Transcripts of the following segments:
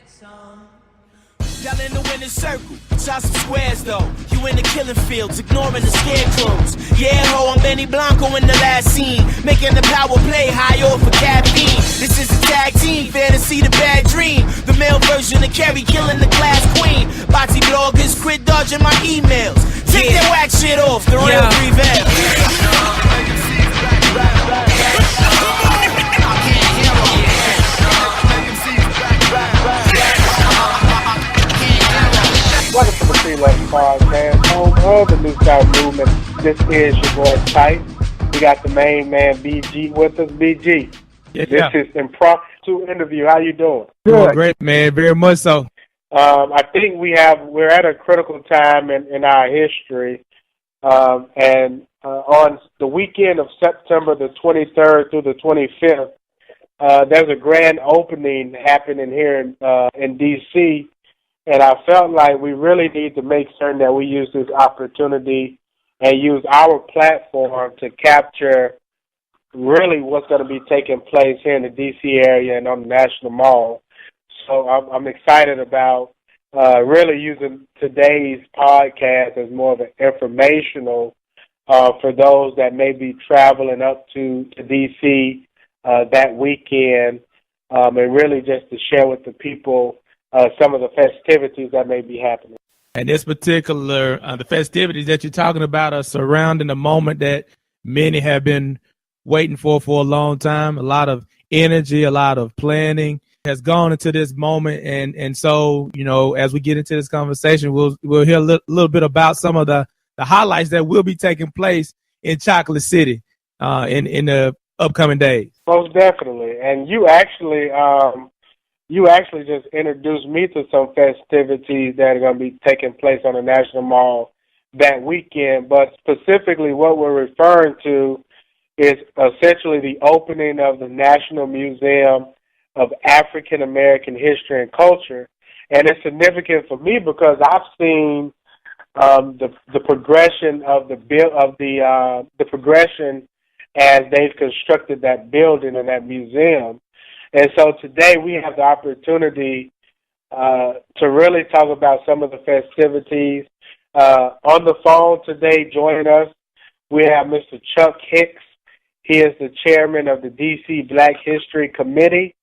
Y'all in the winning circle, shot some squares though. You in the killing fields, ignoring the scarecrows. Yeah, ho, I'm Benny Blanco in the last scene, making the power play high off for caffeine. This is a tag team, fantasy the bad dream. The male version of Kerry killing the class queen. Bati bloggers quit dodging my emails. Take that whack shit off, the real prevail. Welcome to the Freelance Podcast, home of the New Style Movement. This is your boy Tight. We got the main man BG with us. BG, this is impromptu interview. How you doing? Good. Great, man. Very much so. I think we're at a critical time in our history, and on the weekend of September the 23rd through the 25th, there's a grand opening happening here in D.C., and I felt like we really need to make certain that we use this opportunity and use our platform to capture really what's going to be taking place here in the D.C. area and on the National Mall. So I'm excited about really using today's podcast as more of an informational for those that may be traveling up to D.C. That weekend, and really just to share with the people some of the festivities that may be happening. And this particular, the festivities that you're talking about are surrounding a moment that many have been waiting for a long time. A lot of energy, a lot of planning has gone into this moment. And so, you know, as we get into this conversation, we'll hear a little bit about some of the highlights that will be taking place in Chocolate City in the upcoming days. Most definitely. And you actually just introduced me to some festivities that are going to be taking place on the National Mall that weekend. But specifically what we're referring to is essentially the opening of the National Museum of African American History and Culture. And it's significant for me because I've seen the progression of the progression as they've constructed that building and that museum. And so today we have the opportunity to really talk about some of the festivities. On the phone today, joining us, we have Mr. Chuck Hicks. He is the chairman of the D.C. Black History Committee,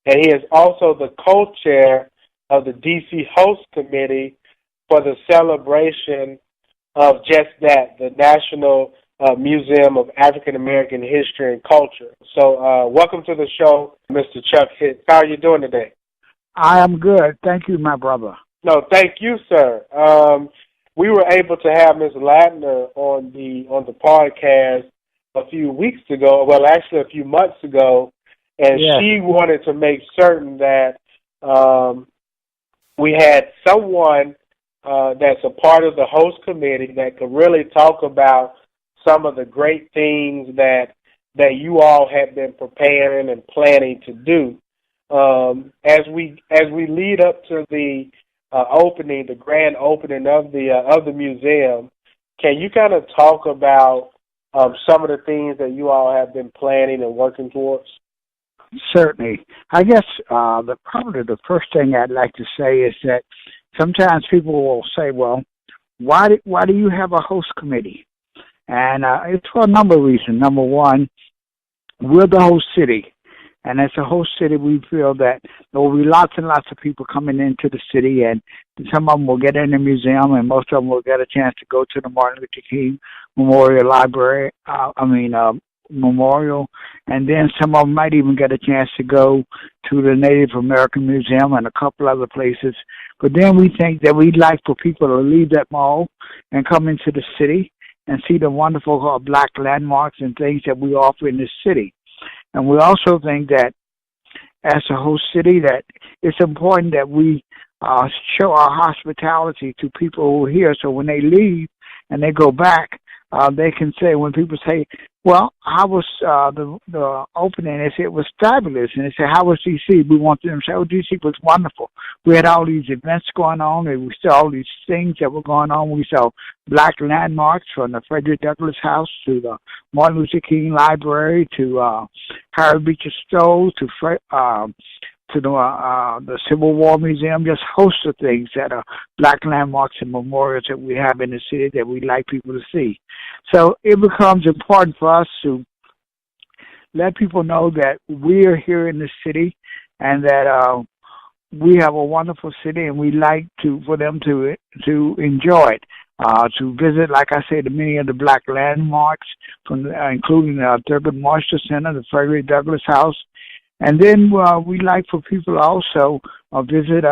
and he is also the co-chair of the D.C. Host Committee for the celebration of just that, the National Museum of African American History and Culture. So welcome to the show, Mr. Chuck Hicks. How are you doing today? I am good. Thank you, my brother. No, thank you, sir. We were able to have Ms. Ladner on the podcast a few weeks ago, well, actually a few months ago, and she wanted to make certain that we had someone that's a part of the host committee that could really talk about some of the great things that you all have been preparing and planning to do. As we lead up to the opening, the grand opening of the museum, can you kind of talk about some of the things that you all have been planning and working towards? Certainly. I guess probably the first thing I'd like to say is that sometimes people will say, well, why do you have a host committee? And it's for a number of reasons. Number one, we're the host city. And as a host city, we feel that there will be lots and lots of people coming into the city, and some of them will get in the museum, and most of them will get a chance to go to the Martin Luther King Memorial Memorial, and then some of them might even get a chance to go to the Native American Museum and a couple other places. But then we think that we'd like for people to leave that mall and come into the city and see the wonderful black landmarks and things that we offer in this city. And we also think that as a host city that it's important that we show our hospitality to people who are here, so when they leave and they go back, they can say, when people say, well, how was the opening? They say it was fabulous. And they say, how was D.C.? We want them to say, oh, D.C. was wonderful. We had all these events going on, and we saw all these things that were going on. We saw black landmarks from the Frederick Douglass House to the Martin Luther King Library to Harry Beecher Stowe to to the Civil War Museum, just hosts of things that are black landmarks and memorials that we have in the city that we'd like people to see. So it becomes important for us to let people know that we are here in the city and that we have a wonderful city, and we like for them to enjoy it. To visit, like I said, many of the black landmarks, including the Thurgood Marshall Center, the Frederick Douglass House, and then we like for people to also visit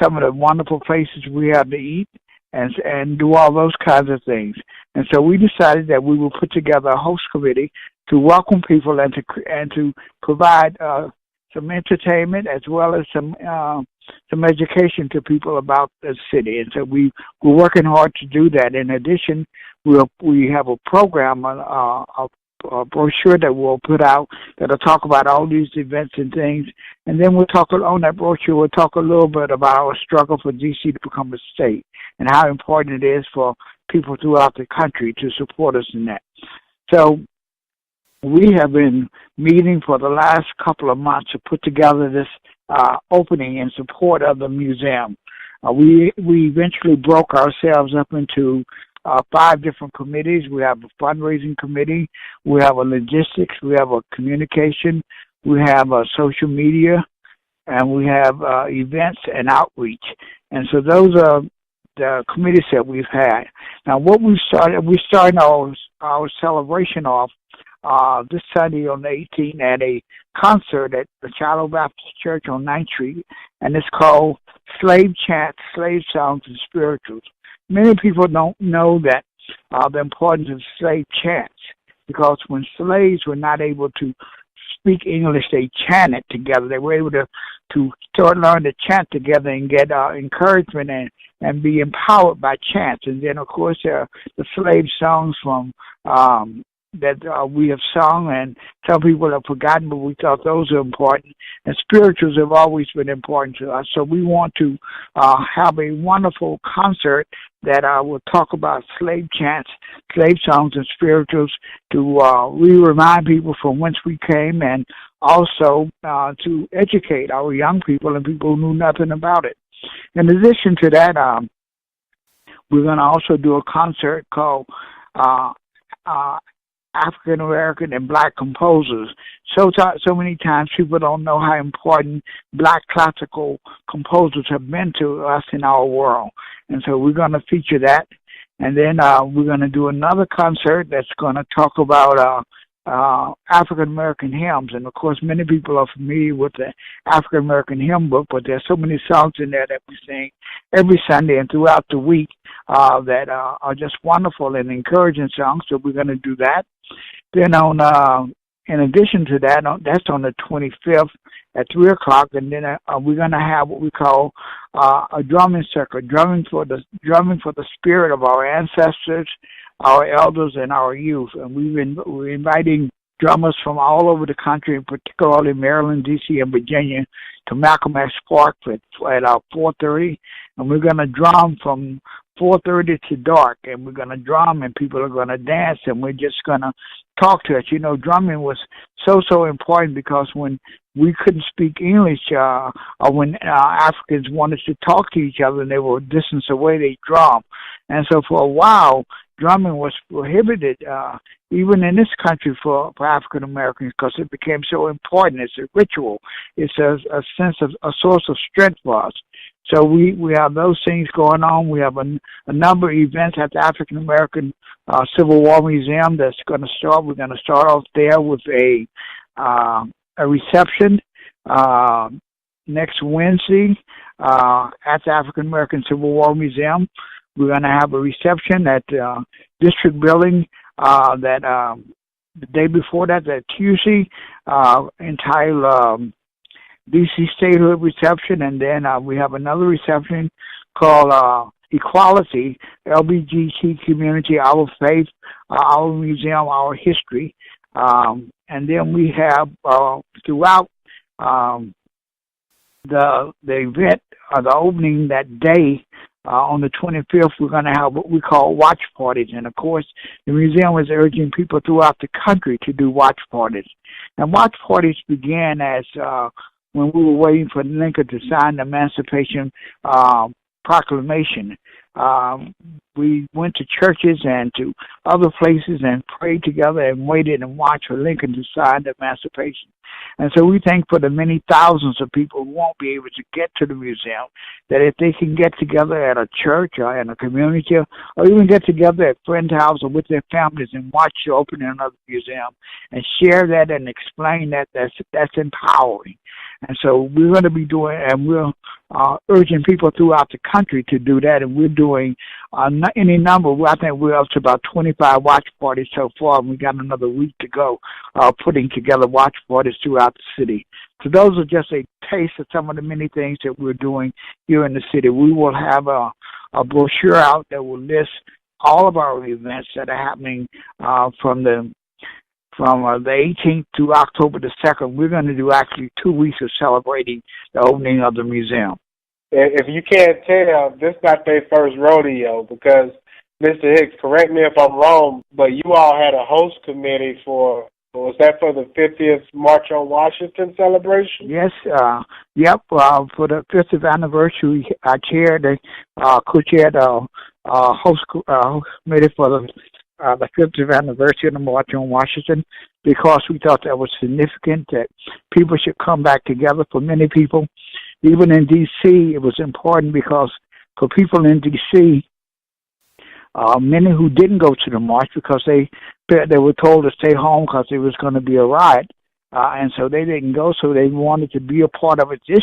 some of the wonderful places we have to eat and do all those kinds of things. And so we decided that we will put together a host committee to welcome people and to provide some entertainment as well as some education to people about the city. And so we're working hard to do that. In addition, we have a program, a brochure that we'll put out that'll talk about all these events and things. And then we'll talk on that brochure, we'll talk a little bit about our struggle for D.C. to become a state and how important it is for people throughout the country to support us in that. So we have been meeting for the last couple of months to put together this opening in support of the museum. We eventually broke ourselves up into 5 different committees. We have a fundraising committee, we have a logistics, we have a communication, we have a social media, and we have events and outreach. And so those are the committees that we've had. Now what we started our celebration off this Sunday on the 18th at a concert at the Shiloh Baptist Church on 9th Street, and it's called Slave Chants, Slave Songs, and Spirituals. Many people don't know that the importance of slave chants, because when slaves were not able to speak English, they chanted together. They were able to learn to chant together and get encouragement and be empowered by chants. And then, of course, the slave songs from that we have sung, and some people have forgotten, but we thought those are important. And spirituals have always been important to us. So we want to have a wonderful concert that will talk about slave chants, slave songs, and spirituals to remind people from whence we came, and also to educate our young people and people who knew nothing about it. In addition to that, we're going to also do a concert called African American and Black composers. So many times people don't know how important Black classical composers have been to us in our world. And so we're going to feature that. And then we're going to do another concert that's going to talk about African American hymns. And of course, many people are familiar with the African American hymn book, but there's so many songs in there that we sing every Sunday and throughout the week that are just wonderful and encouraging songs. So we're going to do that. Then in addition to that, that's on the 25th at 3 o'clock, and then we're going to have what we call a drumming circle, drumming for the spirit of our ancestors, our elders, and our youth. And we're inviting drummers from all over the country, particularly Maryland, D.C., and Virginia, to Malcolm X Park at 4:30, and we're going to drum from 4:30 to dark, and we're going to drum, and people are going to dance, and we're just going to talk to us. You know, drumming was so important, because when we couldn't speak English, or when Africans wanted to talk to each other and they were a distance away, they drummed. And so for a while, drumming was prohibited, even in this country for African Americans, because it became so important. It's a ritual. It's a source of strength for us. So we have those things going on. We have a number of events at the African American Civil War Museum that's going to start. We're going to start off there with a reception next Wednesday at the African American Civil War Museum. We're going to have a reception at District Building the day before that, that Tuesday, entitled D.C. Statehood Reception, and then we have another reception called Equality, LBGT Community, Our Faith, Our Museum, Our History. And then we have throughout the event, the opening that day, on the 25th, we're going to have what we call watch parties. And, of course, the museum is urging people throughout the country to do watch parties. And watch parties began as when we were waiting for Lincoln to sign the Emancipation Proclamation. We went to churches and to other places and prayed together and waited and watched for Lincoln to sign the Emancipation. And so we thank for the many thousands of people who won't be able to get to the museum, that if they can get together at a church or in a community or even get together at friends' house or with their families and watch the opening of the museum and share that and explain that, that's empowering. And so we're going to be doing, and we're urging people throughout the country to do that, and we're doing any number. I think we're up to about 25 watch parties so far, and we got another week to go putting together watch parties throughout the city. So those are just a taste of some of the many things that we're doing here in the city. We will have a brochure out that will list all of our events that are happening from the 18th to October the 2nd. We're going to do actually 2 weeks of celebrating the opening of the museum. If you can't tell, this is not their first rodeo because, Mr. Hicks, correct me if I'm wrong, but you all had a host committee was that for the 50th March on Washington celebration? Yes, yep. For the 50th anniversary, I co-chaired a host committee for the 50th anniversary of the March on Washington, because we thought that was significant, that people should come back together. For many people, even in D.C., it was important because for people in D.C., many who didn't go to the march because they were told to stay home because there was going to be a riot, and so they didn't go, so they wanted to be a part of it this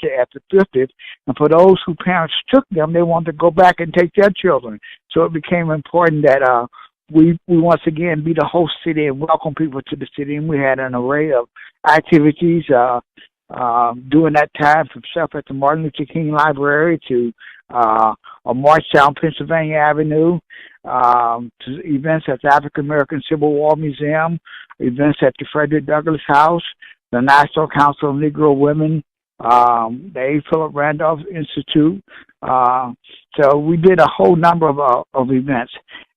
year at the 50th. And for those whose parents took them, they wanted to go back and take their children. So it became important that we once again be the host city and welcome people to the city. And we had an array of activities during that time, from stuff at the Martin Luther King Library to a march down Pennsylvania Avenue, to events at the African American Civil War Museum, events at the Frederick Douglass House, the National Council of Negro Women, the A. Philip Randolph Institute. So we did a whole number of events.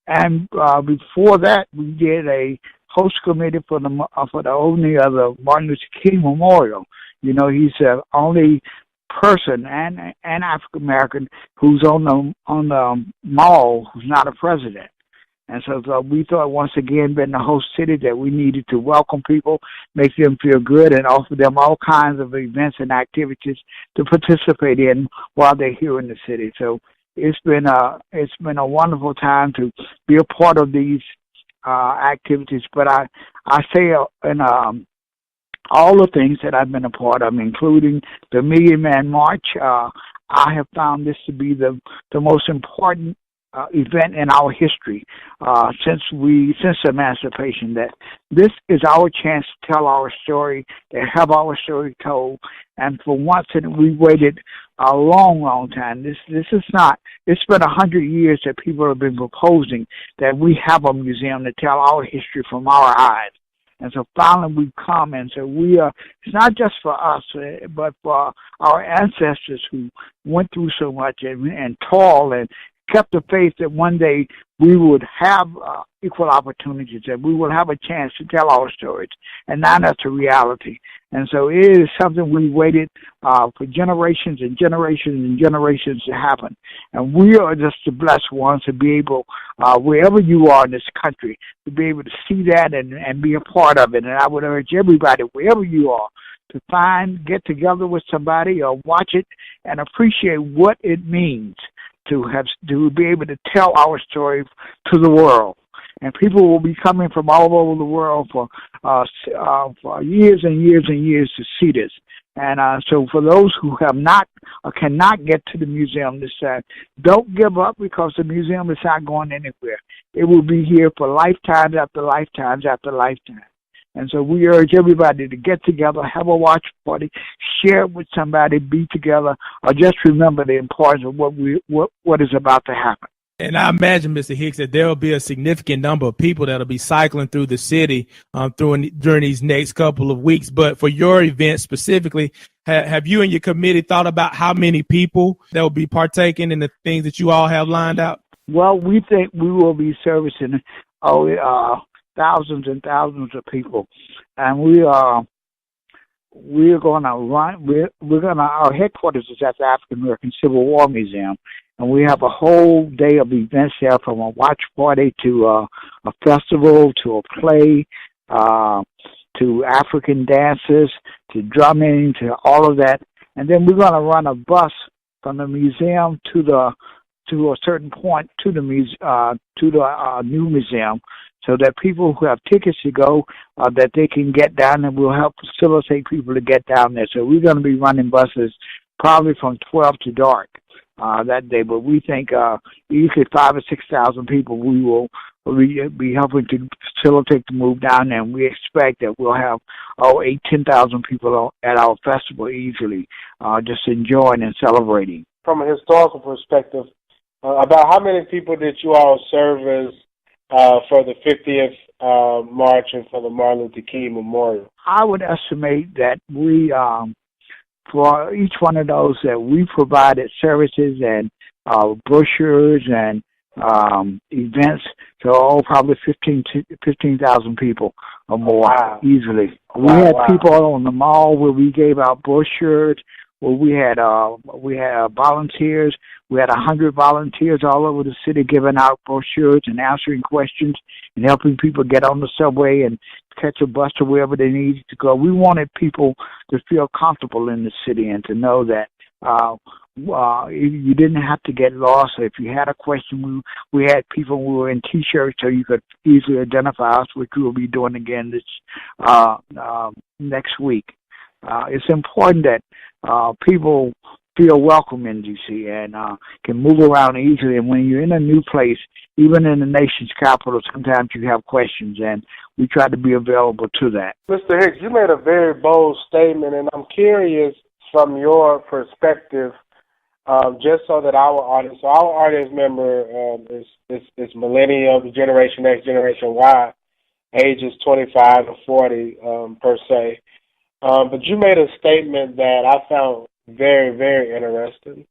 And before that, we did a host committee for the opening of the Martin Luther King Memorial. You know, he's the only person and African American who's on the mall who's not a president. And so we thought, once again, being the host city, that we needed to welcome people, make them feel good, and offer them all kinds of events and activities to participate in while they're here in the city. So it's been a wonderful time to be a part of these activities. But I say in all the things that I've been a part of, including the Million Man March, I have found this to be the most important event in our history since emancipation. That this is our chance to tell our story, to have our story told. And for once, we waited a long time. This is not. It's been 100 years that people have been proposing that we have a museum to tell our history from our eyes. And so finally we've come, and so it's not just for us, but for our ancestors who went through so much and toiled and kept the faith that one day we would have equal opportunities, that we will have a chance to tell our stories. And now that's a reality. And so it is something we waited for generations and generations and generations to happen. And we are just the blessed ones to be able, wherever you are in this country, to be able to see that and be a part of it. And I would urge everybody, wherever you are, to get together with somebody or watch it and appreciate what it means to be able to tell our story to the world. And people will be coming from all over the world for years and years and years to see this. And so for those who have not or cannot get to the museum this time, don't give up, because the museum is not going anywhere. It will be here for lifetimes after lifetimes after lifetimes. And so we urge everybody to get together, have a watch party, share it with somebody, be together, or just remember the importance of what is about to happen. And I imagine, Mr. Hicks, that there will be a significant number of people that will be cycling through the city during these next couple of weeks. But for your event specifically, have you and your committee thought about how many people that will be partaking in the things that you all have lined out? Well, we think we will be servicing thousands and thousands of people, and we're going to run. We're going to. Our headquarters is at the African American Civil War Museum, and we have a whole day of events there, from a watch party to a festival to a play, to African dances to drumming to all of that, and then we're going to run a bus from the museum to a certain point to the new museum, so that people who have tickets to go, that they can get down, and we'll help facilitate people to get down there. So we're going to be running buses probably from 12 to dark that day. But we think usually 5,000 or 6,000 people we will be helping to facilitate the move down there. And we expect that we'll have 10,000 people at our festival easily, just enjoying and celebrating. From a historical perspective, about how many people did you all serve as for the 50th March and for the Martin Luther King Memorial? I would estimate that we, for each one of those, that we provided services and brochures and events to probably 15,000 people or more. Wow. Easily. We had people on the mall where we gave out brochures, where we had volunteers. We had 100 volunteers all over the city giving out brochures and answering questions and helping people get on the subway and catch a bus to wherever they needed to go. We wanted people to feel comfortable in the city and to know that you didn't have to get lost. If you had a question, we had people who were in T-shirts so you could easily identify us, which we will be doing again this next week. It's important that people feel welcome in D.C. and can move around easily. And when you're in a new place, even in the nation's capital, sometimes you have questions, and we try to be available to that. Mr. Hicks, you made a very bold statement, and I'm curious from your perspective, just so that our audience member is millennial, Generation X, Generation Y, ages 25 to 40 per se. But you made a statement that I found very, very interesting.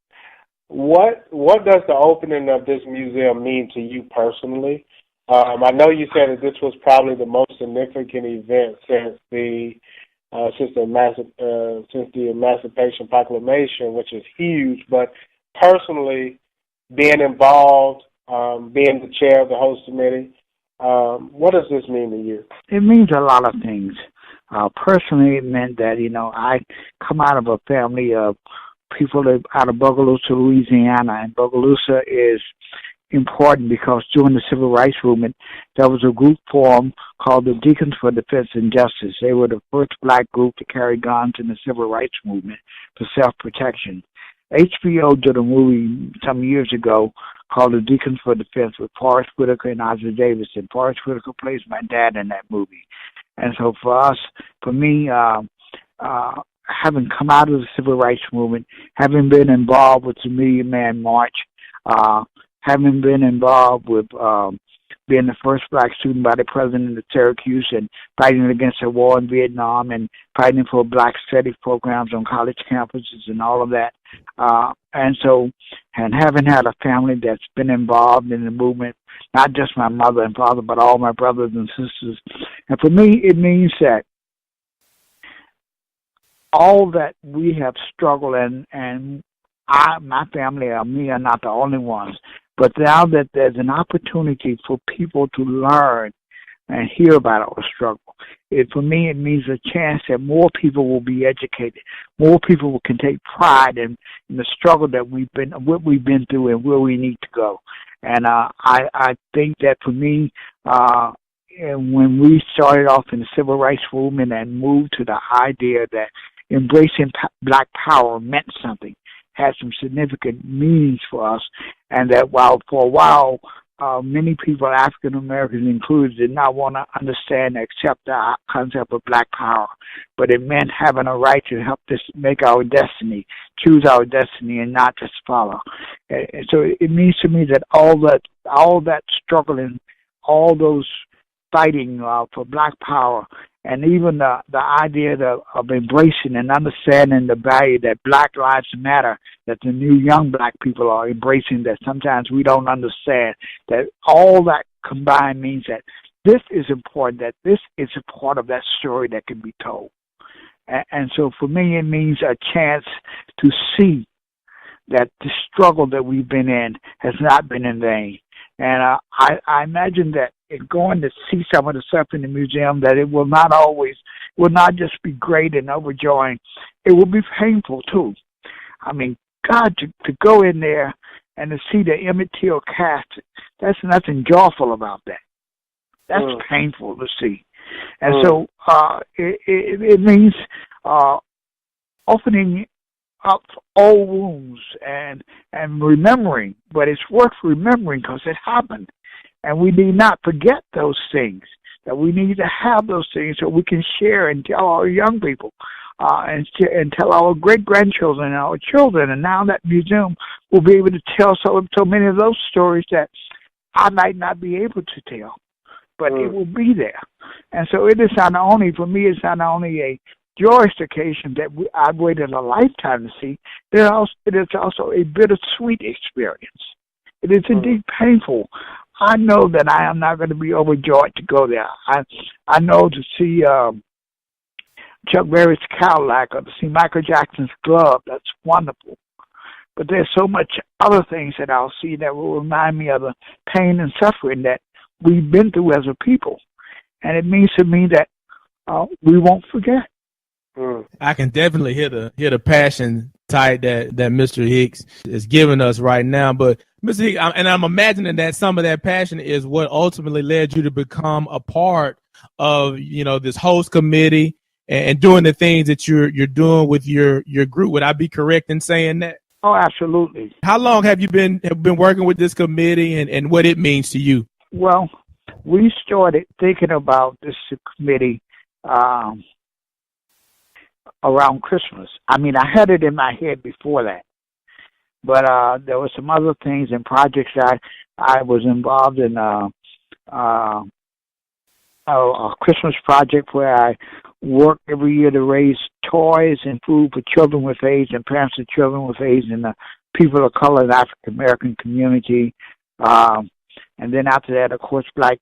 What does the opening of this museum mean to you personally? I know you said that this was probably the most significant event since the Emancipation Proclamation, which is huge. But personally, being involved, being the chair of the host committee, what does this mean to you? It means a lot of things. Personally, it meant that, I come out of a family of people out of Bogalusa, Louisiana, and Bogalusa is important because during the Civil Rights Movement, there was a group formed called the Deacons for Defense and Justice. They were the first black group to carry guns in the Civil Rights Movement for self-protection. HBO did a movie some years ago called The Deacons for Defense with Forrest Whitaker and Oscar Davis, and Forrest Whitaker plays my dad in that movie. And so for me, having come out of the Civil Rights Movement, having been involved with the Million Man March, having been involved with being the first black student by the president of Syracuse and fighting against the war in Vietnam and fighting for black study programs on college campuses and all of that. And having had a family that's been involved in the movement, not just my mother and father, but all my brothers and sisters. And for me, it means that all that we have struggled and my family or me are not the only ones. But now that there's an opportunity for people to learn and hear about our struggle, for me it means a chance that more people will be educated, more people can take pride in the struggle that what we've been through and where we need to go. And I think that for me, when we started off in the Civil Rights Movement and moved to the idea that embracing black power meant something, had some significant meanings for us, and that for a while, many people, African Americans included, did not want to understand and accept the concept of black power, but it meant having a right to help us make our destiny, choose our destiny, and not just follow. And so it means to me that all that struggling, all those fighting for black power, and even the idea of embracing and understanding the value that Black Lives Matter, that the new young black people are embracing, that sometimes we don't understand, that all that combined means that this is important, that this is a part of that story that can be told. And so for me, it means a chance to see that the struggle that we've been in has not been in vain. And I imagine that in going to see some of the stuff in the museum, that it will not just be great and overjoying. It will be painful too. I mean, God, to go in there and to see the Emmett Till cast, there's nothing joyful about that. That's painful to see. And so it means opening up old wounds and remembering, but it's worth remembering because it happened. And we need not forget those things, that we need to have those things so we can share and tell our young people and tell our great-grandchildren and our children. And now that museum will be able to tell so many of those stories that I might not be able to tell, but it will be there. And so it is not only, for me, it's not only a joyous occasion that I've waited a lifetime to see, it is also a bittersweet experience. It is indeed painful. I know that I am not going to be overjoyed to go there. I know to see Chuck Berry's Cadillac or to see Michael Jackson's glove, that's wonderful. But there's so much other things that I'll see that will remind me of the pain and suffering that we've been through as a people. And it means to me that we won't forget. I can definitely hear the passion tide that Mr. Hicks is giving us right now. But Mr. Hicks, and I'm imagining that some of that passion is what ultimately led you to become a part of, this host committee and doing the things that you're doing with your group. Would I be correct in saying that? Oh, absolutely. How long have you been working with this committee and what it means to you? Well, we started thinking about this committee around Christmas. I mean, I had it in my head before that, but there were some other things and projects I was involved in. A Christmas project where I work every year to raise toys and food for children with AIDS and parents of children with AIDS and the people of color in the African American community. And then after that, of course, Black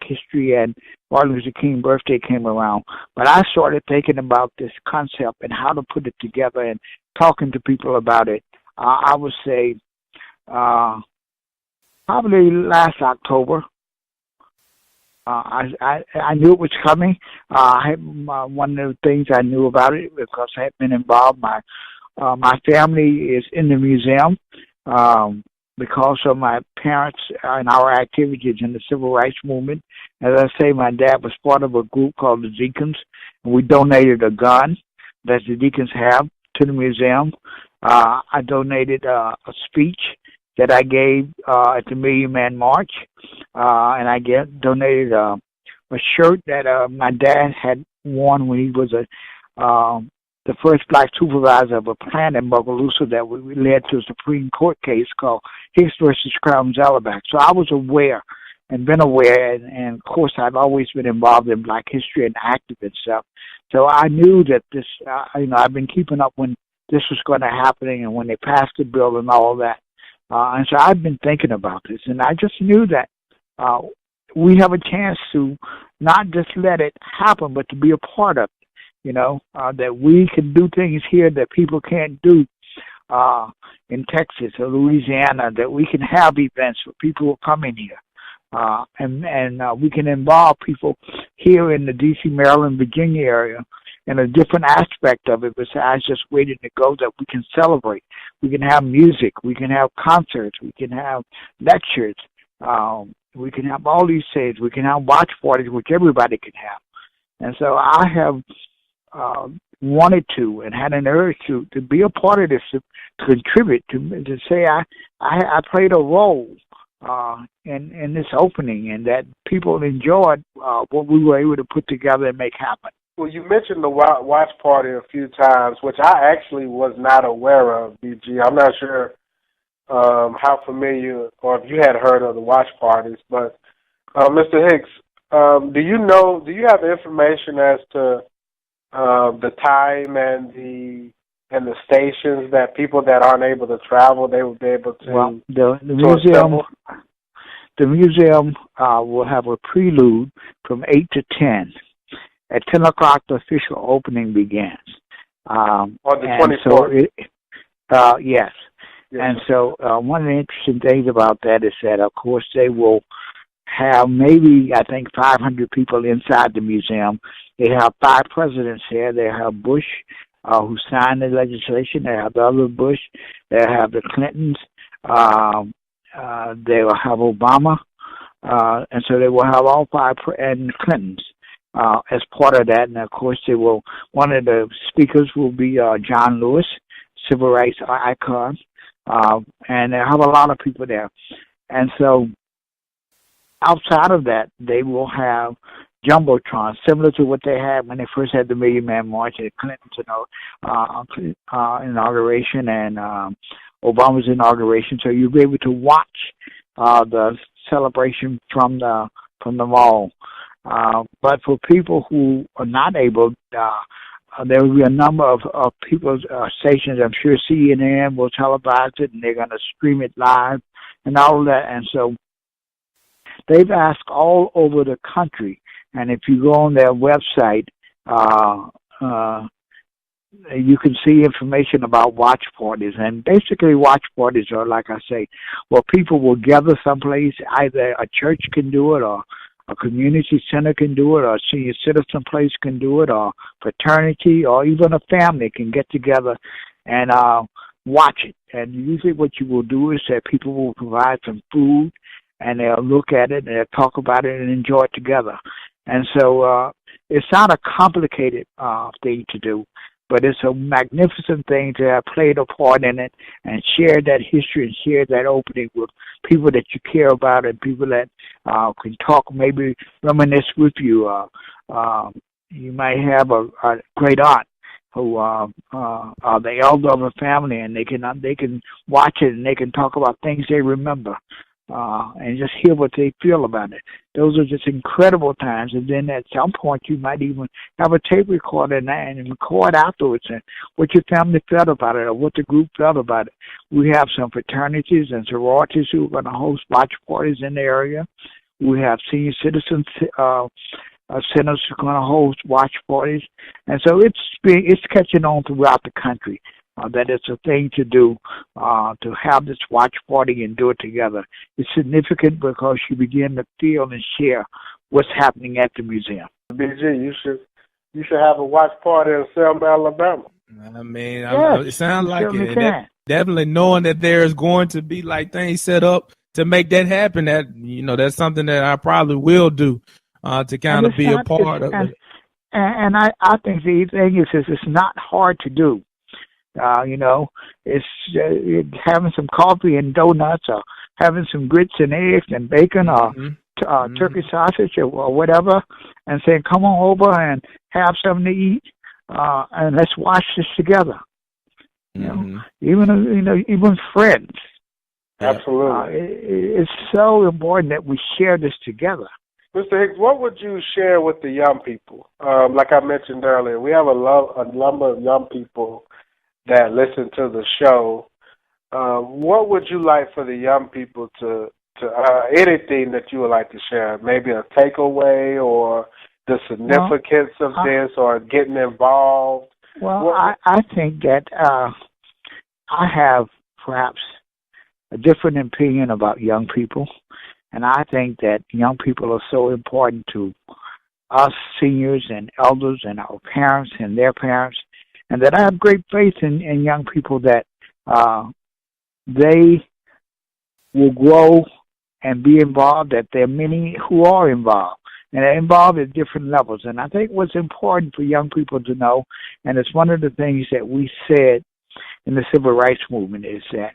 History and Martin Luther King birthday came around. But I started thinking about this concept and how to put it together and talking to people about it. I would say probably last October. I knew it was coming. One of the things I knew about it because I had been involved. My family is in the museum because of my parents and our activities in the civil rights movement. As I say, my dad was part of a group called the Deacons, and we donated a gun that the Deacons have to the museum. I donated a speech that I gave at the Million Man March, and I donated a shirt that my dad had worn when he was the first black supervisor of a plant in Bogalusa that led to a Supreme Court case called Hicks versus Crown Zellerback. So I was aware and been aware, and of course I've always been involved in Black history and active and stuff. So I knew that this, I've been keeping up when this was going to happen and when they passed the bill and all that. And so I've been thinking about this, and I just knew that we have a chance to not just let it happen, but to be a part of it. That we can do things here that people can't do in Texas or Louisiana, that we can have events for people who are coming here. And we can involve people here in the D.C., Maryland, Virginia area in a different aspect of it besides just waiting to go, that we can celebrate. We can have music. We can have concerts. We can have lectures. We can have all these things. We can have watch parties, which everybody can have. And so I have wanted to and had an urge to be a part of this, to contribute, to say I played a role in this opening, and that people enjoyed what we were able to put together and make happen. Well, you mentioned the watch party a few times, which I actually was not aware of, BG. I'm not sure how familiar or if you had heard of the watch parties, but Mr. Hicks, do you have information as to the time and the stations that people that aren't able to travel, they will be able to? Well, the museum will have a prelude from 8 to 10, at 10 o'clock, the official opening begins. On the 24th. Yes. And so one of the interesting things about that is that, of course, they will have maybe, I think, 500 people inside the museum. They have 5 presidents here. They have Bush, who signed the legislation. They have the other Bush. They have the Clintons. They will have Obama. And so they will have all 5 and Clintons as part of that. And, of course, one of the speakers will be John Lewis, civil rights icon. And they have a lot of people there. And so outside of that, they will have Jumbotron, similar to what they had when they first had the Million Man March at Clinton's inauguration and Obama's inauguration. So you'll be able to watch the celebration from the mall. But for people who are not able, there will be a number of people's stations. I'm sure CNN will televise it, and they're going to stream it live and all of that. And so they've asked all over the country, and if you go on their website, you can see information about watch parties. And basically watch parties are, like I say, where people will gather someplace. Either a church can do it, or a community center can do it, or a senior citizen place can do it, or fraternity, or even a family can get together and watch it. And usually what you will do is that people will provide some food, and they'll look at it, and they'll talk about it and enjoy it together. And so it's not a complicated thing to do, but it's a magnificent thing to have played a part in it and share that history and share that opening with people that you care about and people that can talk, maybe reminisce with you. You might have a great aunt who are the elder of a family, and they can watch it and they can talk about things they remember. And just hear what they feel about it. Those are just incredible times. And then at some point, you might even have a tape recorder and record afterwards and what your family felt about it or what the group felt about it. We have some fraternities and sororities who are going to host watch parties in the area. We have senior citizens centers who are going to host watch parties. And so it's catching on throughout the country. That it's a thing to do, to have this watch party and do it together. It's significant because you begin to feel and share what's happening at the museum. BG, you should have a watch party in Selma, Alabama. I mean, yes, it sounds like it. And definitely knowing that there's going to be like things set up to make that happen. That that's something that I probably will do to kind of be a part of it. And I think the thing is it's not hard to do. It's having some coffee and donuts, or having some grits and eggs and bacon, or turkey sausage, or whatever, and saying, "Come on over and have something to eat, and let's watch this together." Even friends. Absolutely, it's so important that we share this together. Mr. Hicks, what would you share with the young people? Like I mentioned earlier, we have a number of young people that listen to the show. What would you like for the young people to anything that you would like to share? Maybe a takeaway or the significance of this or getting involved? Well, I think that I have perhaps a different opinion about young people, and I think that young people are so important to us seniors and elders and our parents and their parents. And that I have great faith in young people that they will grow and be involved, that there are many who are involved, and they're involved at different levels. And I think what's important for young people to know, and it's one of the things that we said in the civil rights movement, is that,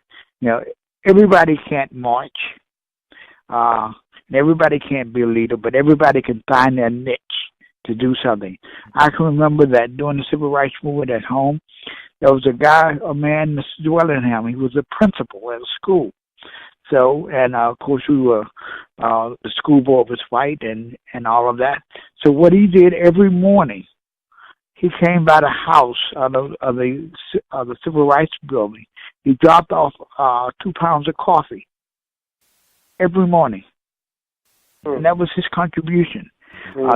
everybody can't march, and everybody can't be a leader, but everybody can find their niche to do something. I can remember that during the civil rights movement at home, there was a man, Mr. Dwellingham. He was a principal at a school. So, and of course the school board was white and all of that. So what he did every morning, he came by the house of the civil rights building. He dropped off 2 pounds of coffee every morning. And that was his contribution.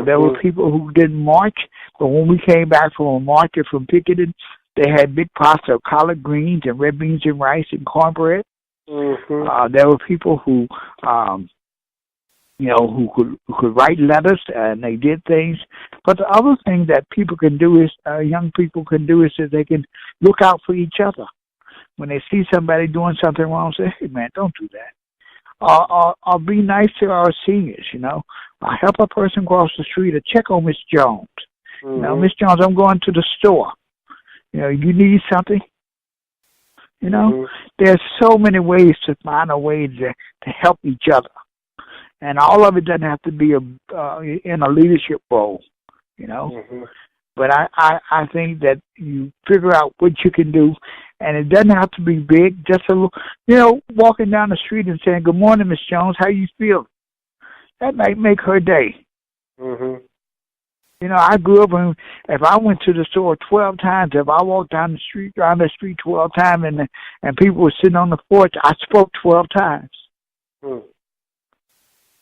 There were people who didn't march, but when we came back from a march or from picketing, they had big pots of collard greens and red beans and rice and cornbread. There were people who, who could write letters, and they did things. But the other thing that people can do is, young people can do, is that they can look out for each other. When they see somebody doing something wrong, say, "Hey, man, don't do that." Or be nice to our seniors, help a person cross the street or check on Miss Jones. Miss Jones, I'm going to the store. You need something? There's so many ways to find a way to help each other. And all of it doesn't have to be in a leadership role, But I think that you figure out what you can do, and it doesn't have to be big. Just walking down the street and saying, "Good morning, Miss Jones. How you feel?" That might make her day. I grew up, and if I went to the store 12 times, if I walked down the street 12 times, and people were sitting on the porch, I spoke 12 times.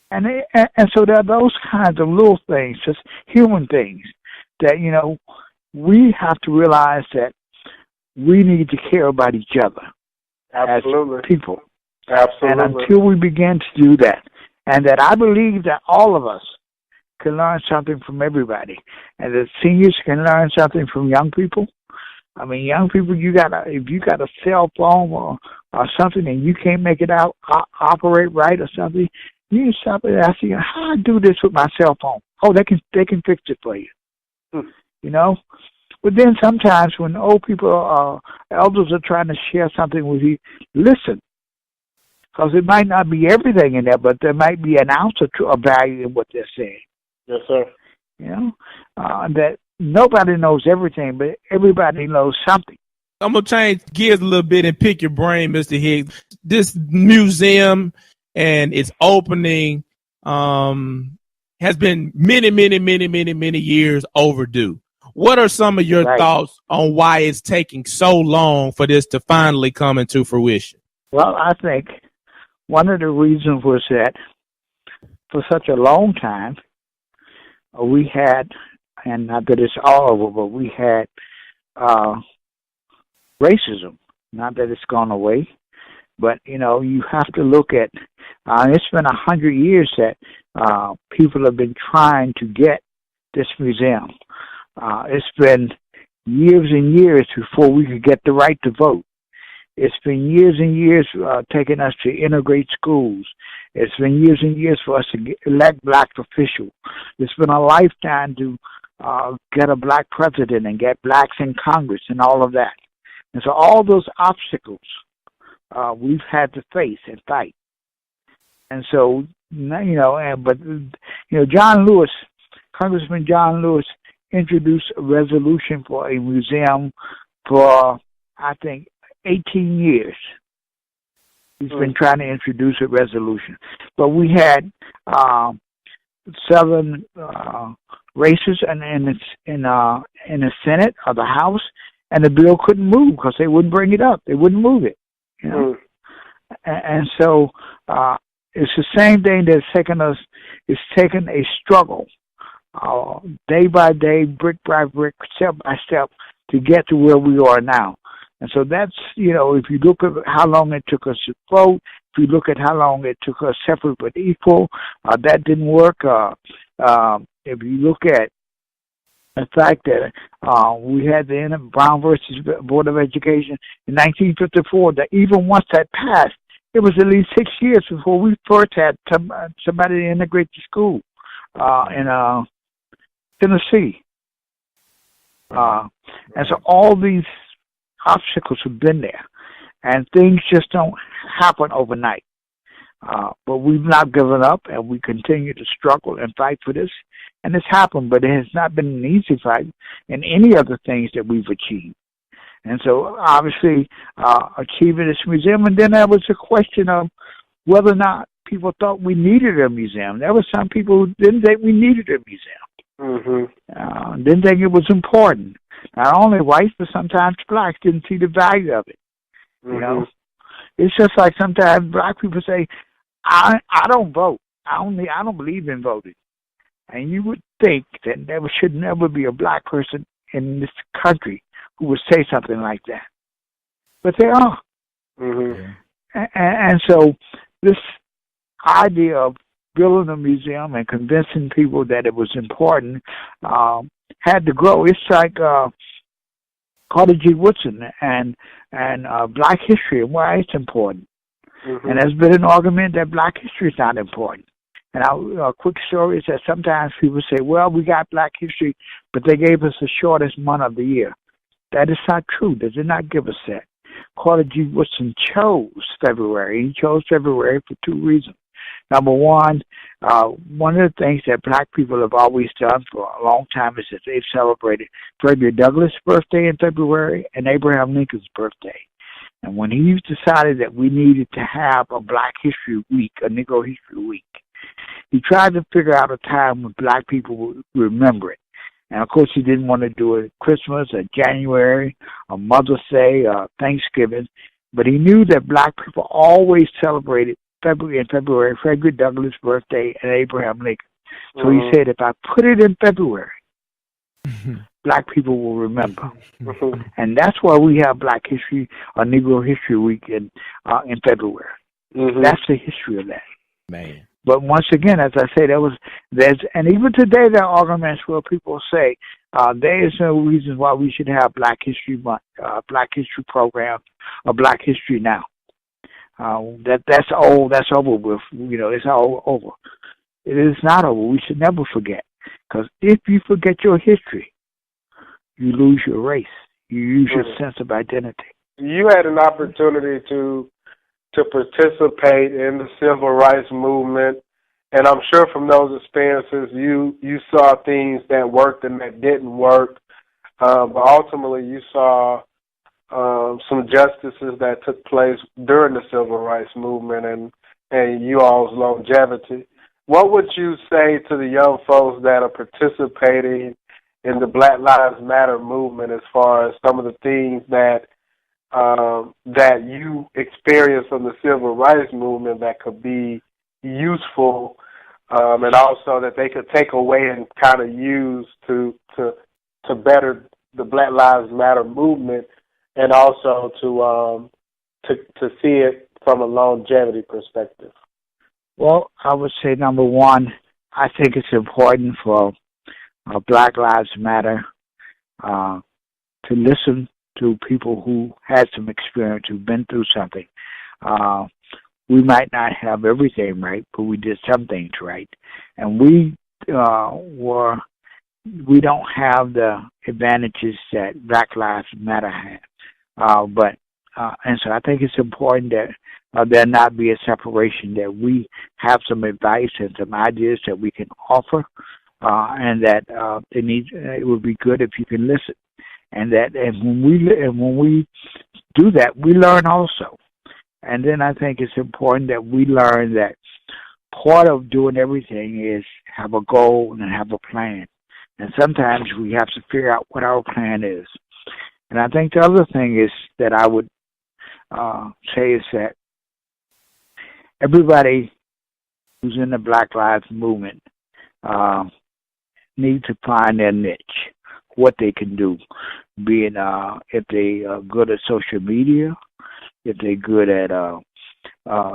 And so there are those kinds of little things, just human things, that, we have to realize that we need to care about each other. Absolutely. As people. Absolutely. And until we begin to do that, and that I believe that all of us can learn something from everybody, and that seniors can learn something from young people. I mean, young people, if you got a cell phone or something and you can't make it out, operate right or something, you can stop and ask, how I do this with my cell phone? Oh, they can fix it for you. But then sometimes when old people, elders are trying to share something with you, listen. Because it might not be everything in there, but there might be an ounce of value in what they're saying. Yes, sir. That nobody knows everything, but everybody knows something. I'm going to change gears a little bit and pick your brain, Mr. Hicks. This museum and its opening has been many years overdue. What are some of your thoughts on why it's taking so long for this to finally come into fruition? Well, I think one of the reasons was that for such a long time, we had, and not that it's all over, but we had racism. Not that it's gone away, but, you have to look at, it's been 100 years that people have been trying to get this museum. It's been years and years before we could get the right to vote. It's been years and years taking us to integrate schools. It's been years and years for us to elect black officials. It's been a lifetime to get a black president and get blacks in Congress and all of that. And so all those obstacles we've had to face and fight. And so, John Lewis, Congressman John Lewis, introduced a resolution for a museum for, I think, 18 years. He's been trying to introduce a resolution. But we had 7 races in the Senate or the House, and the bill couldn't move because they wouldn't bring it up. They wouldn't move it. And so it's the same thing that's taken us. It's taken a struggle, day by day, brick by brick, step by step, to get to where we are now. And so that's, if you look at how long it took us to vote, if you look at how long it took us separate but equal, that didn't work. If you look at the fact that we had the Brown versus Board of Education in 1954, that even once that passed, it was at least 6 years before we first had somebody to integrate the school in Tennessee. And so all these obstacles have been there, and things just don't happen overnight. But we've not given up, and we continue to struggle and fight for this. And it's happened, but it has not been an easy fight in any of the things that we've achieved. And so, obviously, achieving this museum, and then there was a question of whether or not people thought we needed a museum. There were some people who didn't think we needed a museum. Didn't think it was important. Not only whites, but sometimes blacks didn't see the value of it. It's just like sometimes black people say, I don't vote. I don't believe in voting. And you would think that there should never be a black person in this country who would say something like that. But they are. Mm-hmm. And so this idea of building a museum and convincing people that it was important had to grow. It's like Carter G. Woodson and Black history and why it's important. Mm-hmm. And there's been an argument that Black history is not important. And a quick story is that sometimes people say, well, we got Black history, but they gave us the shortest month of the year. That is not true. They did not give us that. Carter G. Woodson chose February. He chose February for two reasons. Number one of the things that black people have always done for a long time is that they've celebrated Frederick Douglass' birthday in February and Abraham Lincoln's birthday. And when he decided that we needed to have a Black History Week, a Negro History Week, he tried to figure out a time when black people would remember it. And, of course, he didn't want to do it Christmas or January or Mother's Day or Thanksgiving. But he knew that black people always celebrated February, Frederick Douglass' birthday and Abraham Lincoln. So he said, if I put it in February, black people will remember. And that's why we have Black History or Negro History Week in February. That's the history of that. Man. But once again, as I say, and even today there are arguments where people say there is no reason why we should have Black History Month, Black History program, or Black History Now. That's old. That's over with. It's all over. It is not over. We should never forget, because if you forget your history, you lose your race. You lose your sense of identity. You had an opportunity to participate in the civil rights movement, and I'm sure from those experiences you saw things that worked and that didn't work, but ultimately you saw some justices that took place during the civil rights movement and you all's longevity. What would you say to the young folks that are participating in the Black Lives Matter movement as far as some of the things that you experienced from the civil rights movement that could be useful, and also that they could take away and kind of use to better the Black Lives Matter movement, and also to see it from a longevity perspective? Well, I would say, number one, I think it's important for Black Lives Matter to listen to people who had some experience, who've been through something. We might not have everything right, but we did some things right. And we don't have the advantages that Black Lives Matter had. And so I think it's important that there not be a separation, that we have some advice and some ideas that we can offer, and that it would be good if you can listen. And when we do that, we learn also. And then I think it's important that we learn that part of doing everything is have a goal and have a plan. And sometimes we have to figure out what our plan is. And I think the other thing is that I would say is that everybody who's in the Black Lives Movement needs to find their niche, what they can do, being if they are good at social media, if they're good at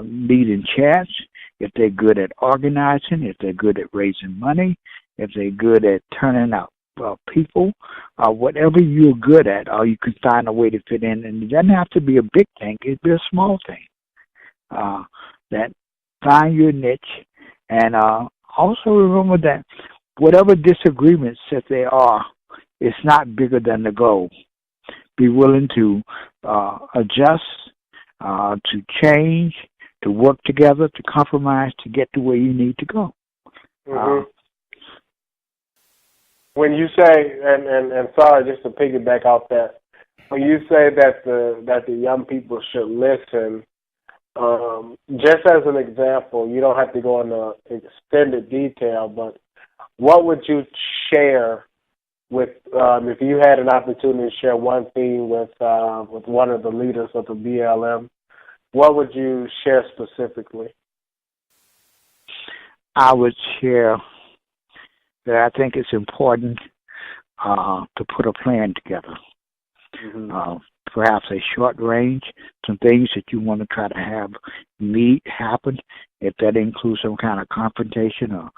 leading chats, if they're good at organizing, if they're good at raising money, if they're good at turning out people, whatever you're good at, or you can find a way to fit in. And it doesn't have to be a big thing. It can be a small thing. That find your niche, and also remember that whatever disagreements that there are, it's not bigger than the goal. Be willing to adjust, to change, to work together, to compromise, to get to where you need to go. When you say, and sorry, just to piggyback off that, when you say that the young people should listen, just as an example, you don't have to go into extended detail, but what would you share with, if you had an opportunity to share one thing with one of the leaders of the BLM, what would you share specifically? I would share that I think it's important to put a plan together. Mm-hmm. Perhaps a short range, some things that you want to try to have happen, if that includes some kind of confrontation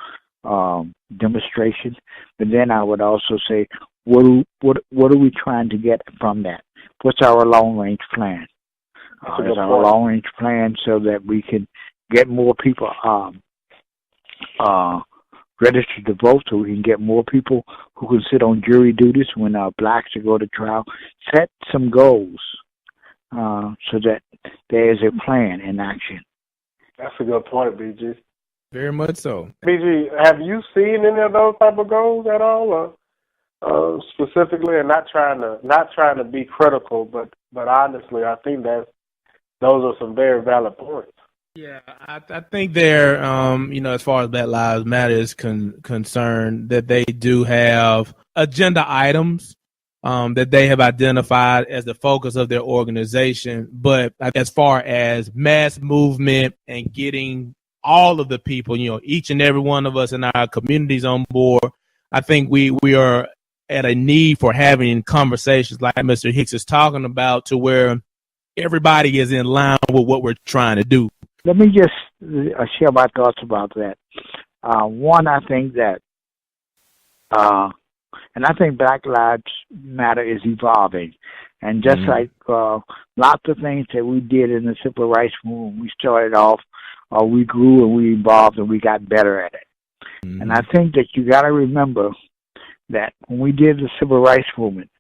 or demonstration. But then I would also say, what are we trying to get from that? What's our long-range plan? Is our long-range plan so that we can get more people registered to vote, so we can get more people who can sit on jury duties when blacks to go to trial? Set some goals so that there is a plan in action. That's a good point, BG. Very much so. BG, have you seen any of those type of goals at all, specifically? And not trying to be critical, but honestly, I think those are some very valid points. Yeah, I think they're, as far as Black Lives Matter is concerned, that they do have agenda items that they have identified as the focus of their organization. But as far as mass movement and getting all of the people, each and every one of us in our communities on board, I think we are at a need for having conversations like Mr. Hicks is talking about, to where everybody is in line with what we're trying to do. Let me just share my thoughts about that. One, I think that, and I think Black Lives Matter is evolving. And just like lots of things that we did in the civil rights movement, we started off, we grew and we evolved and we got better at it. And I think that you got to remember that when we did the civil rights movement,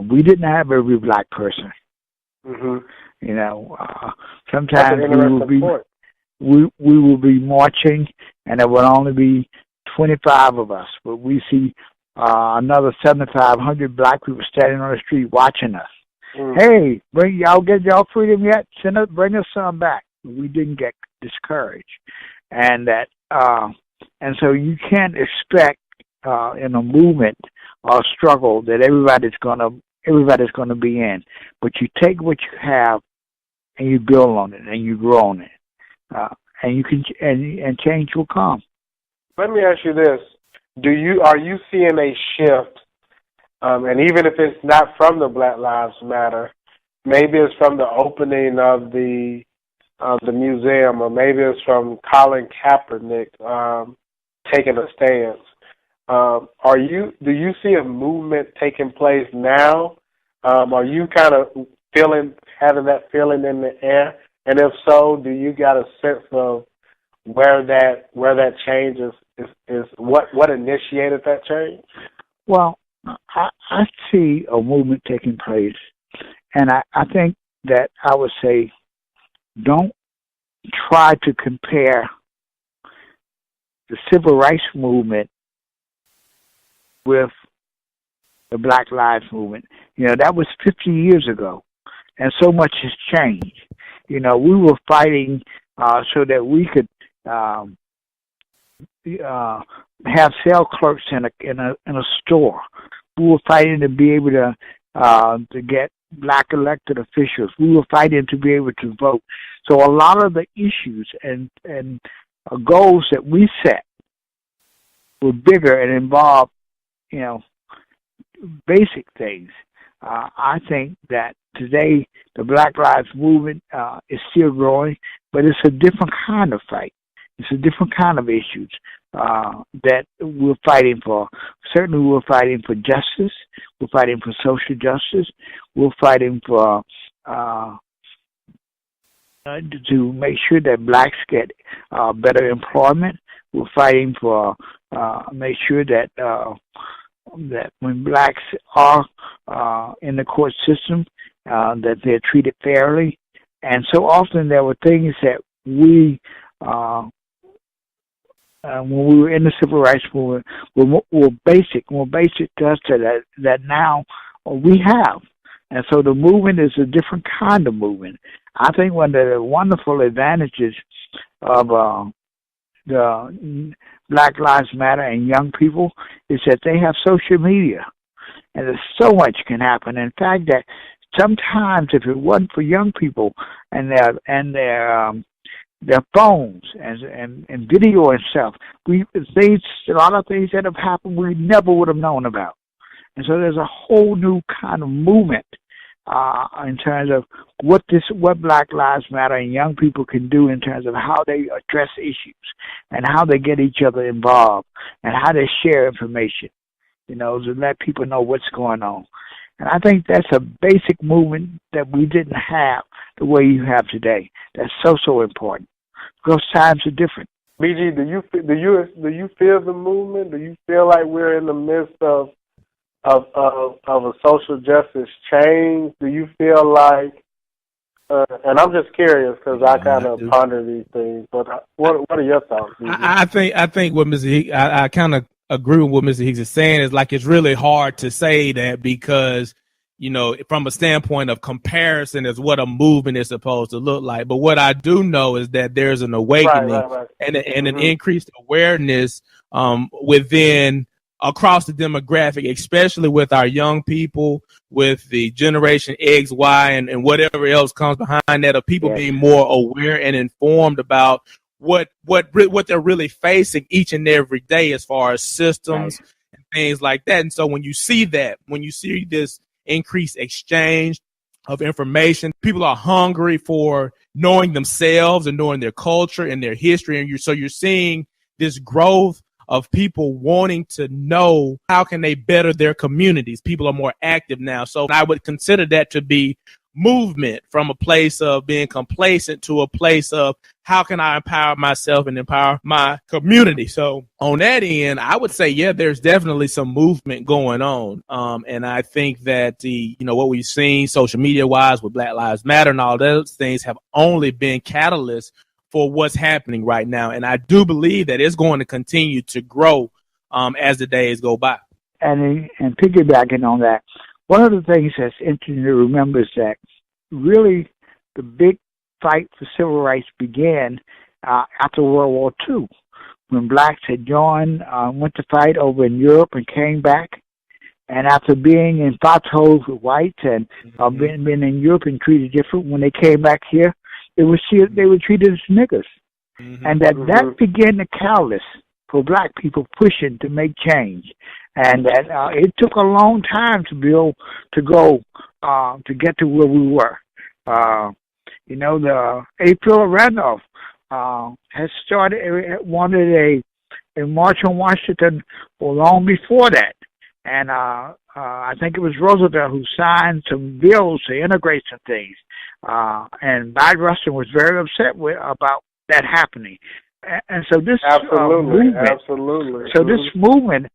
we didn't have every black person. Mm-hmm. Sometimes we will be marching, and there will only be 25 of us, but we see another 7,500 black people standing on the street watching us. Hey, get y'all freedom yet? Bring us some back. We didn't get discouraged, and so you can't expect in a movement or struggle that everybody's gonna be in, but you take what you have and you build on it and you grow on it, and you can and change will come. Let me ask you this: are you seeing a shift? And even if it's not from the Black Lives Matter, maybe it's from the opening of the museum, or maybe it's from Colin Kaepernick taking a stance. Do you see a movement taking place now? Are you kind of having that feeling in the air? And if so, do you got a sense of where that change is what initiated that change? Well, I see a movement taking place, and I think that I would say, don't try to compare the civil rights movement with the Black Lives Movement. That was 50 years ago, and so much has changed. We were fighting so that we could have sale clerks in a store. We were fighting to be able to get black elected officials. We were fighting to be able to vote. So a lot of the issues and goals that we set were bigger and involved, basic things. I think that today the Black Lives Movement is still growing, but it's a different kind of fight. It's a different kind of issues that we're fighting for. Certainly we're fighting for justice. We're fighting for social justice. We're fighting for to make sure that blacks get better employment. We're fighting for make sure that that when blacks are in the court system, that they're treated fairly. And so often there were things that we, when we were in the civil rights movement, were basic to us that now we have. And so the movement is a different kind of movement. I think one of the wonderful advantages of the Black Lives Matter and young people is that they have social media, and there's so much can happen. In fact, that sometimes if it wasn't for young people and their their phones and video and stuff. A lot of things that have happened we never would have known about. And so there's a whole new kind of movement in terms of what Black Lives Matter and young people can do in terms of how they address issues and how they get each other involved and how they share information, to let people know what's going on. And I think that's a basic movement that we didn't have the way you have today. That's so important because times are different. BG, do you feel the movement? Do you feel like we're in the midst of a social justice change? Do you feel like, and I'm just curious because I kind of ponder these things, but what are your thoughts? I think what Mr. Hicks, I kind of agree with what Mr. Hicks is saying. Is like it's really hard to say that because, from a standpoint of comparison is what a movement is supposed to look like. But what I do know is that there's an awakening right. and an increased awareness within across the demographic, especially with our young people, with the Generation X, Y, and whatever else comes behind that, of people being more aware and informed about what they're really facing each and every day as far as systems and things like that. And so when you see this increased exchange of information, people are hungry for knowing themselves and knowing their culture and their history. And you're seeing this growth of people wanting to know how can they better their communities. People are more active now. So I would consider that to be movement, from a place of being complacent to a place of how can I empower myself and empower my community. So on that end, I would say, there's definitely some movement going on. And I think that what we've seen social media wise with Black Lives Matter and all those things have only been catalysts for what's happening right now. And I do believe that it's going to continue to grow as the days go by. And piggybacking on that, one of the things that's interesting to remember is that really the big fight for civil rights began after World War II, when blacks had went to fight over in Europe and came back. And after being in foxholes with whites and being in Europe and treated different, when they came back here, they were treated as niggers. And that began the catalyst for black people pushing to make change. And that it took a long time to be able to go to get to where we were. The April Randolph has wanted a march on Washington for long before that. And I think it was Roosevelt who signed some bills to integrate some things. And Bud Rushton was very upset about that happening. And so this movement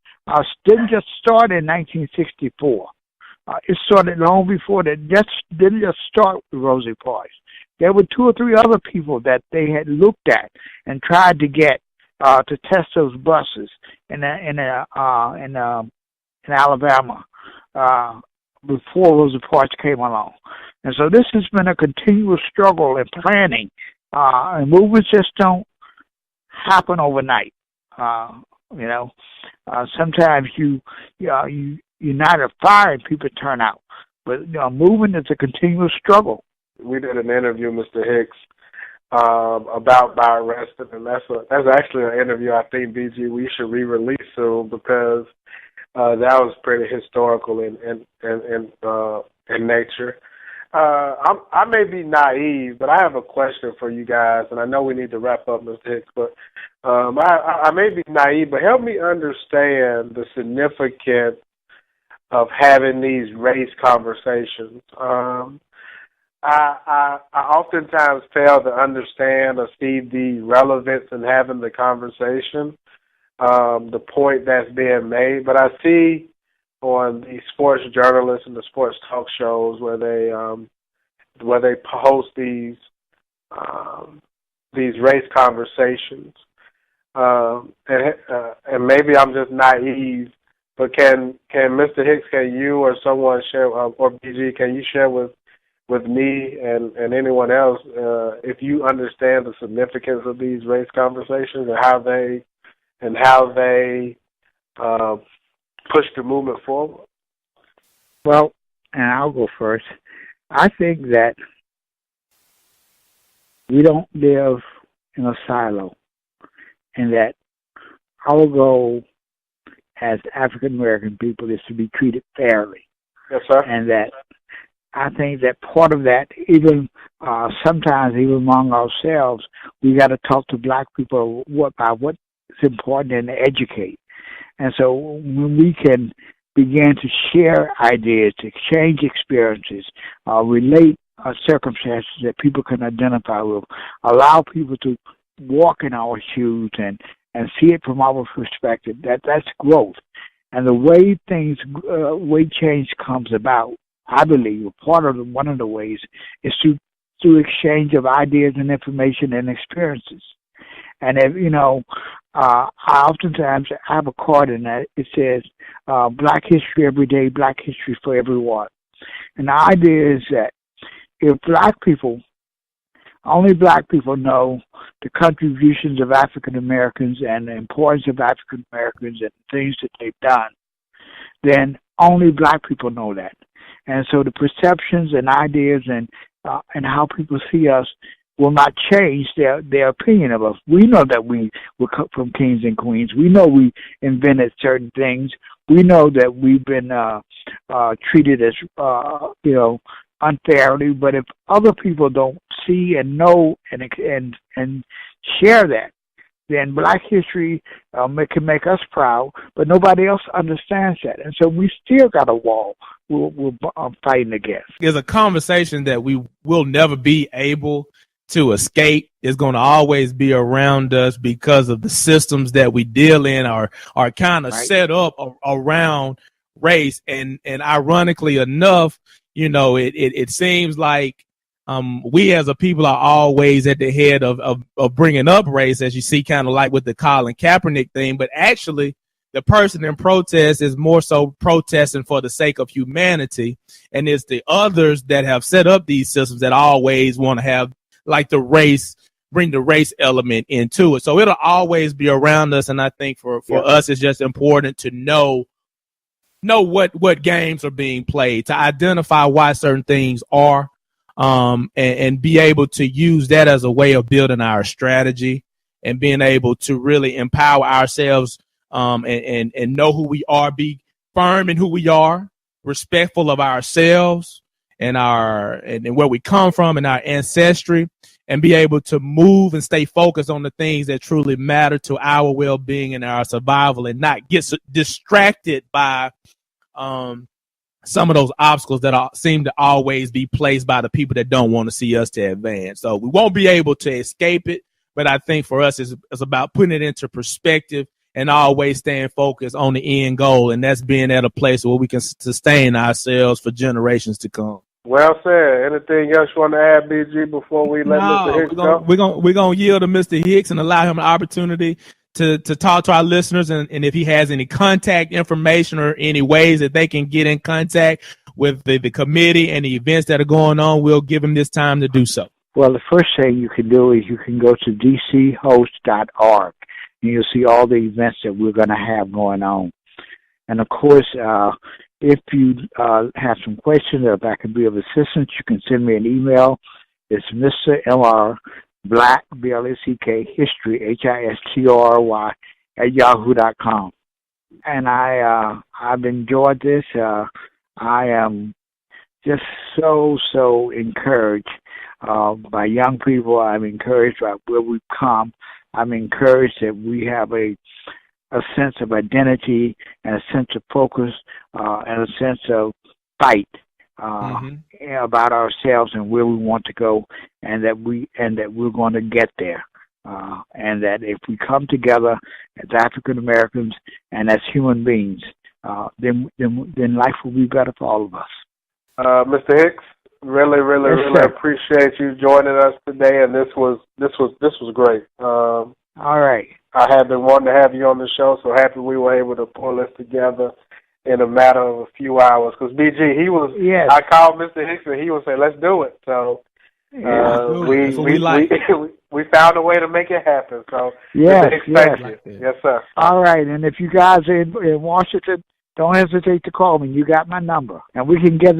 didn't just start in 1964. It started long before that. Didn't just start with Rosie Parks. There were 2 or 3 other people that they had looked at and tried to get to test those buses in Alabama before Rosie Parks came along. And so this has been a continuous struggle and planning. And movements just don't happen overnight. Sometimes you're not a fire and people turn out, but movement is a continuous struggle. We did an interview, Mr. Hicks, about Byron Reston, and that's actually an interview I think, BG, we should re-release soon because that was pretty historical in nature. I may be naive, but I have a question for you guys, and I know we need to wrap up, Mr. Hicks, but I may be naive, but help me understand the significance of having these race conversations. I oftentimes fail to understand or see the relevance in having the conversation, the point that's being made, but I see on the sports journalists and the sports talk shows where they host these race conversations, and maybe I'm just naive, but can Mr. Hicks, can you or someone share, or BG, can you share with me and anyone else if you understand the significance of these race conversations and how they push the movement forward? Well, and I'll go first. I think that we don't live in a silo, and that our goal as African American people is to be treated fairly. Yes, sir. And that I think that part of that, even sometimes even among ourselves, we got to talk to black people about what's important and educate. And so when we can begin to share ideas, exchange experiences, relate circumstances that people can identify with, allow people to walk in our shoes and see it from our perspective, that's growth. And the way way change comes about, I believe, one of the ways is through exchange of ideas and information and experiences. And if, I oftentimes have a card in that it says, Black History every day, Black History for everyone. And the idea is that if only black people know the contributions of African Americans and the importance of African Americans and the things that they've done, then only black people know that. And so the perceptions and ideas and how people see us will not change their opinion of us. We know that we were cut from kings and queens. We know we invented certain things. We know that we've been treated as unfairly. But if other people don't see and know and share that, then Black history can make us proud, but nobody else understands that. And so we still got a wall we're fighting against. There's a conversation that we will never be able to escape. Is going to always be around us because of the systems that we deal in are kind of set up around race. And ironically enough, it seems like we as a people are always at the head of bringing up race, as you see, kind of like with the Colin Kaepernick thing. But actually, the person in protest is more so protesting for the sake of humanity. And it's the others that have set up these systems that always want to have like the race, bring the race element into it. So it'll always be around us. And I think for us, it's just important to know what games are being played, to identify why certain things are, and be able to use that as a way of building our strategy and being able to really empower ourselves, and know who we are, be firm in who we are, respectful of ourselves and where we come from and our ancestry, and be able to move and stay focused on the things that truly matter to our well-being and our survival, and not get distracted by some of those obstacles that seem to always be placed by the people that don't want to see us to advance. So we won't be able to escape it, but I think for us it's about putting it into perspective and always staying focused on the end goal, and that's being at a place where we can sustain ourselves for generations to come. Well said. Anything else you want to add, BG, before we let Mr. Hicks go? We're gonna yield to Mr. Hicks and allow him an opportunity to talk to our listeners, and if he has any contact information or any ways that they can get in contact with the committee and the events that are going on, we'll give him this time to do so. Well, the first thing you can do is you can go to dchost.org, and you'll see all the events that we're going to have going on. And, of course, if you have some questions or if I can be of assistance, you can send me an email. It's Mr. M.R. Black, B-L-A-C-K, history, HISTORY, at yahoo.com. And I've enjoyed this. I am just so encouraged by young people. I'm encouraged by where we've come. I'm encouraged that we have a sense of identity and a sense of focus and a sense of fight about ourselves and where we want to go, and that we're going to get there, and that if we come together as African Americans and as human beings, then life will be better for all of us. Mr. Hicks, really appreciate you joining us today, and this was great. All right. I have been wanting to have you on the show, so happy we were able to pull this together in a matter of a few hours. Because BG, I called Mr. Hicks and he would say, "Let's do it." So we found a way to make it happen. So Mr. Hicks, thank you. Yes, sir. All right, and if you guys are in Washington, don't hesitate to call me. You got my number, and we can get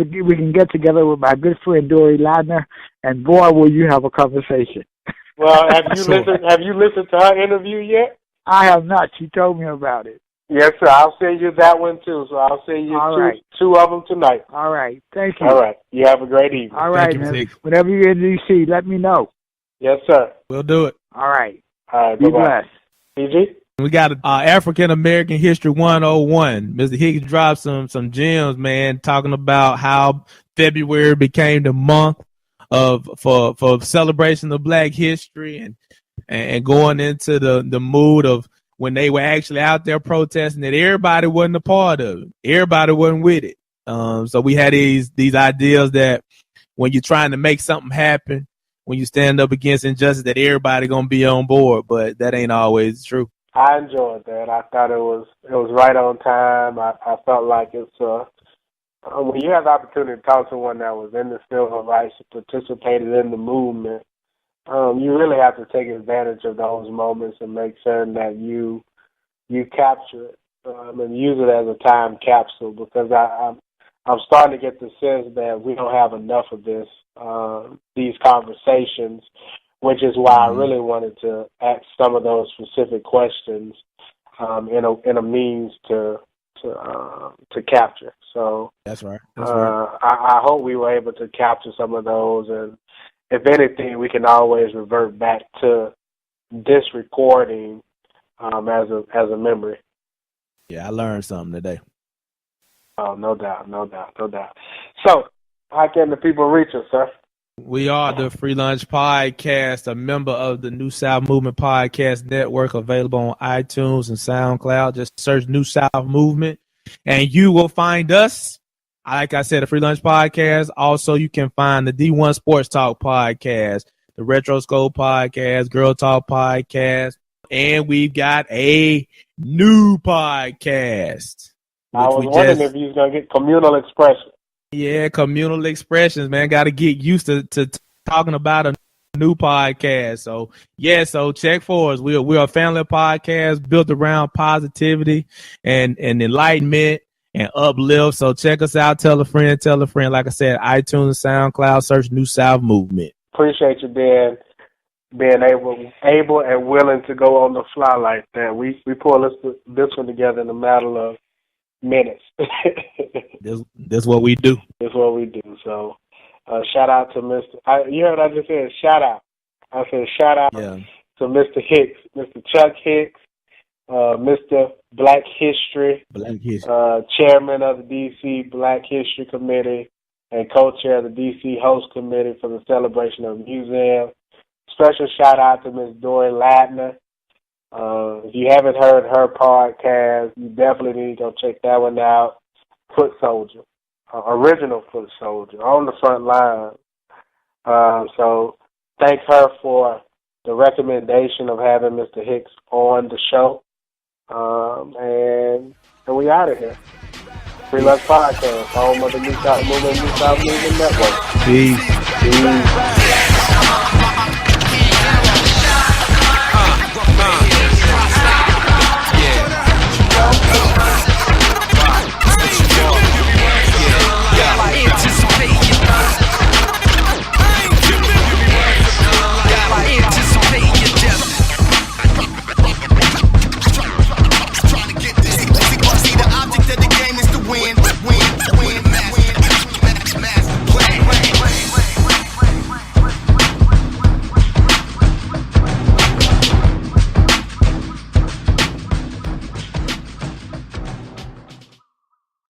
together with my good friend Dory Ladner, and boy, will you have a conversation. Well, have you listened to her interview yet? I have not. She told me about it. Yes, sir. I'll send you that one too. So I'll send you two of them tonight. All right. Thank you. All right. You have a great evening. All right, man. Whenever you're in D.C., let me know. Yes, sir. We'll do it. All right. All right. Be blessed. PG? We got African American History 101. Mr. Hicks dropped some gems, man, talking about how February became the month for celebration of Black history and going into the mood of when they were actually out there protesting that everybody wasn't a part of it. Everybody wasn't with it. So we had these ideas that when you're trying to make something happen, when you stand up against injustice, that everybody gonna be on board, but that ain't always true. I enjoyed that. I thought it was right on time. I felt like it's when you have the opportunity to talk to someone that was in the civil rights, participated in the movement, you really have to take advantage of those moments and make certain that you capture it and use it as a time capsule, because I'm starting to get the sense that we don't have enough of these conversations, which is why I really wanted to ask some of those specific questions in a means to capture. So that's right. I hope we were able to capture some of those, and if anything, we can always revert back to this recording as a memory. Yeah, I learned something today. Oh, no doubt. So, how can the people reach us, sir? We are the Free Lunch Podcast, a member of the New South Movement Podcast Network, available on iTunes and SoundCloud. Just search New South Movement, and you will find us. Like I said, the Free Lunch Podcast. Also, you can find the D1 Sports Talk Podcast, the Retro Scope Podcast, Girl Talk Podcast, and we've got a new podcast. I was wondering if you was going to get communal expression. Yeah, communal expressions, man. Got to get used to talking about a new podcast. So check for us. We're a family podcast built around positivity and enlightenment and uplift. So check us out. Tell a friend. Like I said, iTunes, SoundCloud, search New South Movement. Appreciate you being able and willing to go on the fly like that. We pull this one together in a matter of minutes. That's what we do. That's what we do. So shout out to Mr. You heard what I just said? Shout out. I said shout out to Mr. Hicks, Mr. Chuck Hicks, Mr. Black History, Chairman of the D.C. Black History Committee and co-chair of the D.C. Host Committee for the celebration of the museum. Special shout out to Ms. Dory Ladner. If you haven't heard her podcast, you definitely need to go check that one out. Foot Soldier, original Foot Soldier, on the front line. So thank her for the recommendation of having Mr. Hicks on the show. And we out of here. Free Lunch Podcast, home of the New South Movement Network. Peace.